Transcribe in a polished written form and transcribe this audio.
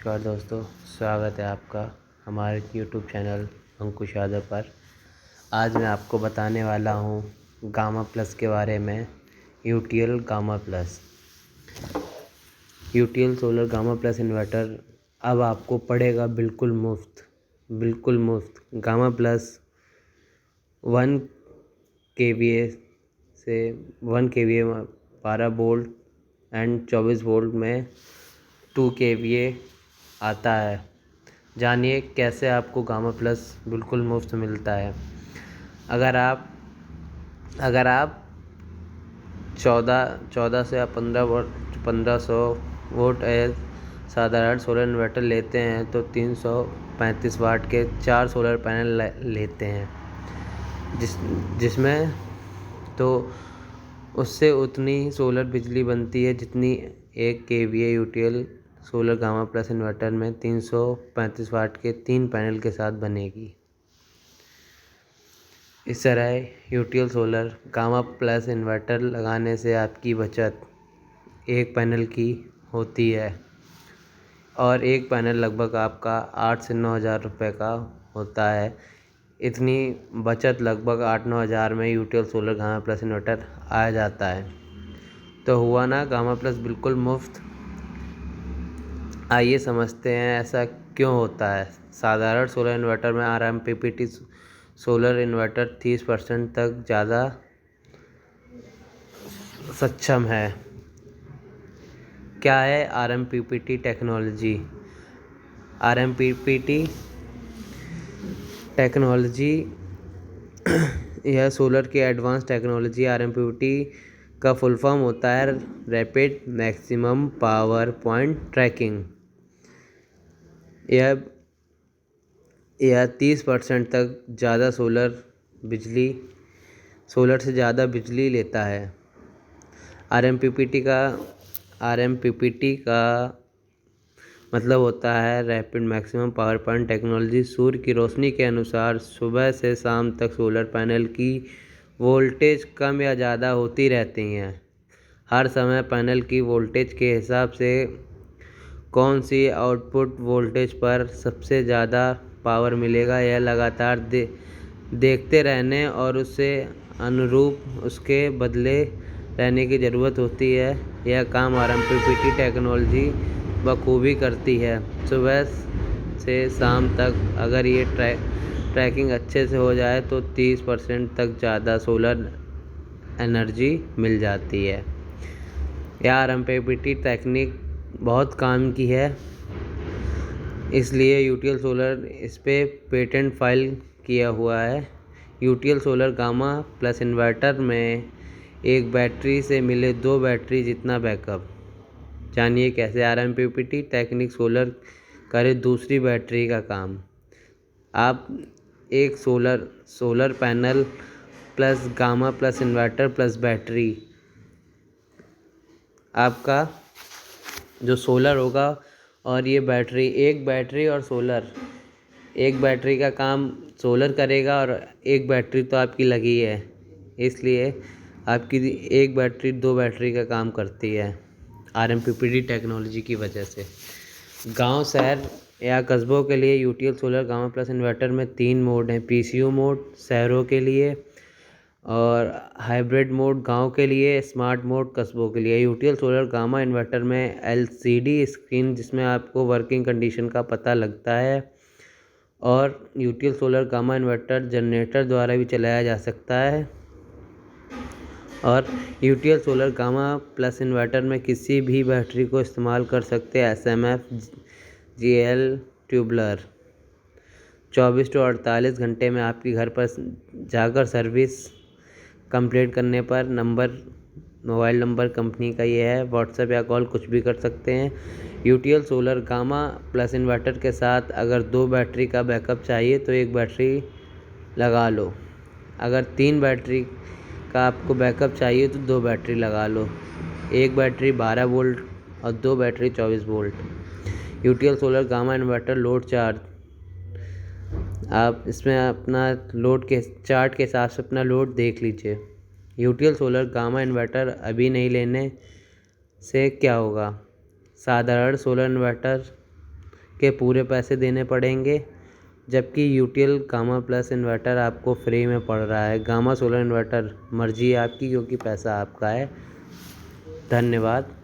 नमस्कार दोस्तों, स्वागत है आपका हमारे यूट्यूब चैनल अंकुश यादव पर। आज मैं आपको बताने वाला हूँ गामा प्लस के बारे में। UTL gamma plus, UTL solar gamma plus inverter अब आपको पड़ेगा बिल्कुल मुफ्त। गामा प्लस 1 kVA से 1 kVA 12 वोल्ट एंड 24 वोल्ट में 2 kVA आता है। जानिए कैसे आपको गामा प्लस बिल्कुल मुफ्त मिलता है। अगर आप 14 से 1500 वोट साधारण सोलर इन्वर्टर लेते हैं तो 335 वाट के 4 सोलर पैनल लेते हैं, जिसमें तो उससे उतनी ही सोलर बिजली बनती है जितनी 1 kVA UTL solar gamma plus inverter में 335 वाट के 3 पैनल के साथ बनेगी। इस तरह UTL solar gamma plus inverter लगाने से आपकी बचत एक पैनल की होती है और एक पैनल लगभग आपका 8 से 9 हज़ार रुपये का होता है। इतनी बचत लगभग 8-9 हज़ार में UTL solar gamma plus inverter आ जाता है। तो हुआ ना गामा प्लस बिल्कुल मुफ्त। आइए समझते हैं ऐसा क्यों होता है। साधारण सोलर इन्वर्टर में RMPPT सोलर इन्वर्टर 30% तक ज़्यादा सक्षम है। क्या है RMPPT टेक्नोलॉजी? RMPPT टेक्नोलॉजी यह सोलर की एडवांस टेक्नोलॉजी। RMPPT का फुल फॉर्म होता है rapid maximum power point tracking. यह 30% तक ज़्यादा सोलर से ज़्यादा बिजली लेता है। RMPPT का मतलब होता है rapid maximum power point technology. सूर्य की रोशनी के अनुसार सुबह से शाम तक सोलर पैनल की वोल्टेज कम या ज़्यादा होती रहती हैं। हर समय पैनल की वोल्टेज के हिसाब से कौन सी आउटपुट वोल्टेज पर सबसे ज़्यादा पावर मिलेगा, यह लगातार देखते रहने और उससे अनुरूप उसके बदले रहने की ज़रूरत होती है। यह काम RMPPT टेक्नोलॉजी बखूबी करती है। सुबह से शाम तक अगर ये ट्रैकिंग अच्छे से हो जाए तो 30% तक ज़्यादा सोलर एनर्जी मिल जाती है। यह RMPPT टेक्निक बहुत काम की है, इसलिए यूटीएल सोलर इस पे पेटेंट फाइल किया हुआ है। UTL solar gamma plus inverter में एक बैटरी से मिले 2 बैटरी जितना बैकअप। जानिए कैसे RMPPT टेक्निक सोलर करे दूसरी बैटरी का काम। आप एक solar panel plus gamma plus inverter plus battery, आपका जो सोलर होगा और ये बैटरी, एक बैटरी और सोलर, एक बैटरी का काम सोलर करेगा और एक बैटरी तो आपकी लगी है, इसलिए आपकी एक बैटरी 2 बैटरी का काम करती है RMPPT टेक्नोलॉजी की वजह से। गांव, शहर या कस्बों के लिए UTL solar gamma plus inverter में 3 मोड हैं। PCU मोड शहरों के लिए और हाइब्रिड मोड गांव के लिए, स्मार्ट मोड कस्बों के लिए। यूटीएल सोलर गामा इन्वर्टर में LCD स्क्रीन जिसमें आपको वर्किंग कंडीशन का पता लगता है, और UTL solar gamma inverter generator द्वारा भी चलाया जा सकता है। और UTL solar gamma plus inverter में किसी भी बैटरी को इस्तेमाल कर सकते हैं। SMF GL ट्यूबलर 24 से 48 घंटे में आपके घर पर जाकर सर्विस कंप्लीट करने पर मोबाइल नंबर कंपनी का ये है, व्हाट्सएप या कॉल कुछ भी कर सकते हैं। UTL solar gamma plus inverter के साथ अगर 2 बैटरी का बैकअप चाहिए तो 1 बैटरी लगा लो। अगर 3 बैटरी का आपको बैकअप चाहिए तो 2 बैटरी लगा लो। 1 बैटरी 12 वोल्ट और 2 battery 24 volt. UTL solar gamma inverter load charge, आप इसमें अपना लोड के चार्ट के हिसाब से अपना लोड देख लीजिए। यूटीएल सोलर गामा इन्वर्टर अभी नहीं लेने से क्या होगा? साधारण सोलर इन्वर्टर के पूरे पैसे देने पड़ेंगे, जबकि यूटीएल गामा प्लस इन्वर्टर आपको फ्री में पड़ रहा है। गामा सोलर इन्वर्टर मर्जी है आपकी, क्योंकि पैसा आपका है। धन्यवाद।